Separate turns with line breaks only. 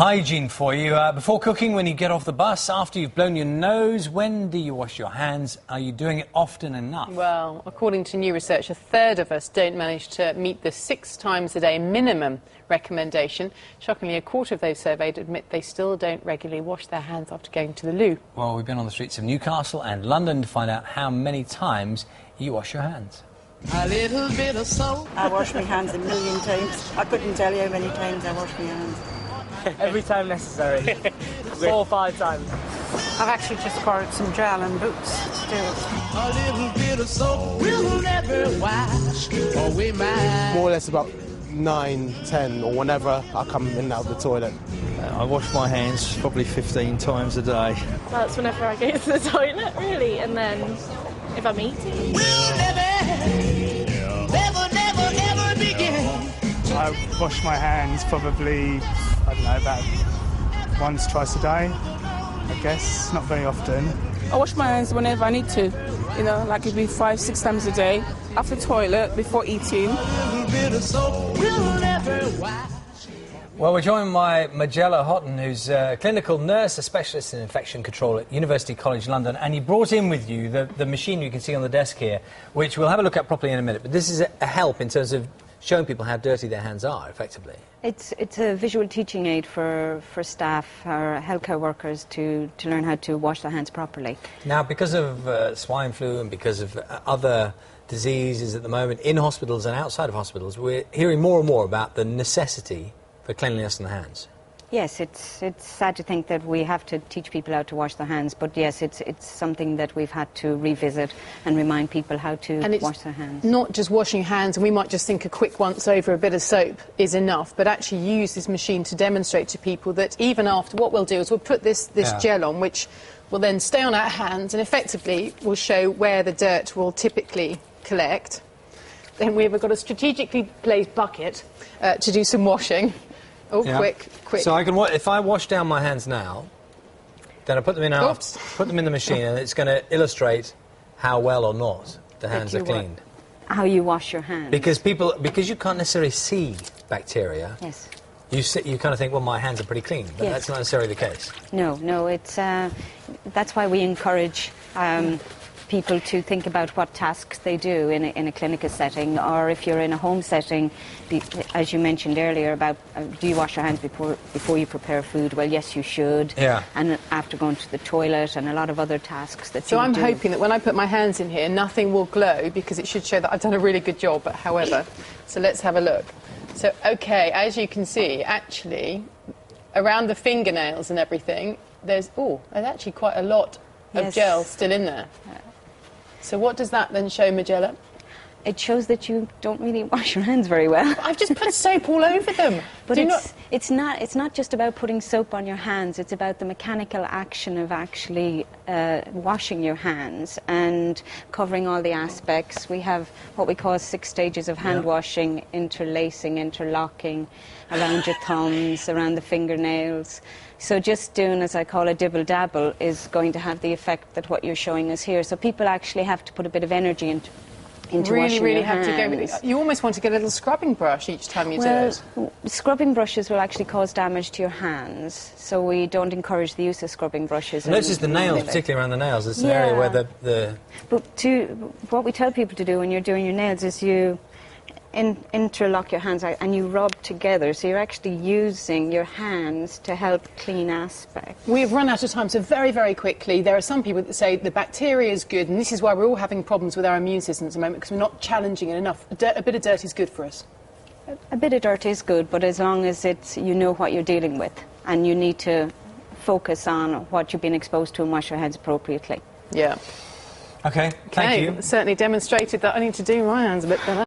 hygiene for you. Before cooking, when you get off the bus, after you've blown your nose, when do you wash your hands? Are you doing it often enough?
Well, according to new research, a third of us don't manage to meet the 6 times a day minimum recommendation. Shockingly, a quarter of those surveyed admit they still don't regularly wash their hands after going to the loo.
Well, we've been on the streets of Newcastle and London to find out how many times you wash your hands.
A little bit of soap.
I wash my hands a million times. I couldn't tell you how many times I wash my hands.
Every time necessary. 4 or 5 times.
I've actually just borrowed some gel and boots to do it.
A little bit of soap will never wash away my...
More or less about 9, 10 or whenever I come in and out of the toilet.
I wash my hands probably 15 times a day.
Well, it's whenever I go to the toilet, really, and then if I'm eating.
We'll never begin.
I wash my hands probably, I don't know, about once, twice a day, I guess, not very often.
I wash my hands whenever I need to, you know, like it'd be 5, 6 times a day, after toilet, before eating.
A little bit of soap will never wash.
Well, we're joined by Majella Houghton, who's a clinical nurse, a specialist in infection control at University College London, and you brought in with you the machine you can see on the desk here, which we'll have a look at properly in a minute, but this is a help in terms of showing people how dirty their hands are, effectively.
It's a visual teaching aid for staff or healthcare workers to learn how to wash their hands properly.
Now, because of swine flu and because of other diseases at the moment in hospitals and outside of hospitals, we're hearing more and more about the necessity for cleanliness in the hands.
Yes, it's sad to think that we have to teach people how to wash their hands, but yes, it's something that we've had to revisit and remind people how to wash their hands.
Not just washing hands, and we might just think a quick once over a bit of soap is enough, but actually use this machine to demonstrate to people that even after, what we'll do is we'll put this gel on, which will then stay on our hands and effectively will show where the dirt will typically collect. Then we've got a strategically placed bucket to do some washing. Oh, yeah. Quick.
So I can, if I wash down my hands now, then I put them in put them in the machine, and it's going to illustrate how well or not the hands are cleaned.
How you wash your hands.
Because you can't necessarily see bacteria.
Yes.
You kind of think, well, my hands are pretty clean, but that's not necessarily the case.
No, it's that's why we encourage people to think about what tasks they do in a clinical setting, or if you're in a home setting, as you mentioned earlier about do you wash your hands before you prepare food? Well, yes, you should.
Yeah.
And after going to the toilet and a lot of other tasks that
So
you
I'm
do.
hoping that when I put my hands in here, nothing will glow because it should show that I've done a really good job, but however. So let's have a look. So, OK, as you can see, actually, around the fingernails and everything, there's actually quite a lot of gel still in there. So what does that then show, Majella?
It shows that you don't really wash your hands very well.
I've just put soap all over them.
But it's not just about putting soap on your hands. It's about the mechanical action of actually washing your hands and covering all the aspects. We have what we call 6 stages of hand washing: interlacing, interlocking, around your thumbs, around the fingernails. So just doing, as I call a dibble-dabble, is going to have the effect that what you're showing us here. So people actually have to put a bit of energy into washing
really
your
have
hands.
to go with it. You almost want to get a little scrubbing brush each time you do it.
Scrubbing brushes will actually cause damage to your hands, so we don't encourage the use of scrubbing brushes.
Notice the nails, particularly around the nails. It's an area where the...
But what we tell people to do when you're doing your nails is you interlock your hands and you rub together, so you're actually using your hands to help clean aspects.
We've run out of time, so very, very quickly, there are some people that say the bacteria is good, and this is why we're all having problems with our immune systems at the moment, because we're not challenging it enough. A bit of dirt is good for us.
A bit of dirt is good, but as long as you know what you're dealing with, and you need to focus on what you've been exposed to and wash your hands appropriately.
Yeah.
OK, thank you.
Certainly demonstrated that I need to do my hands a bit better.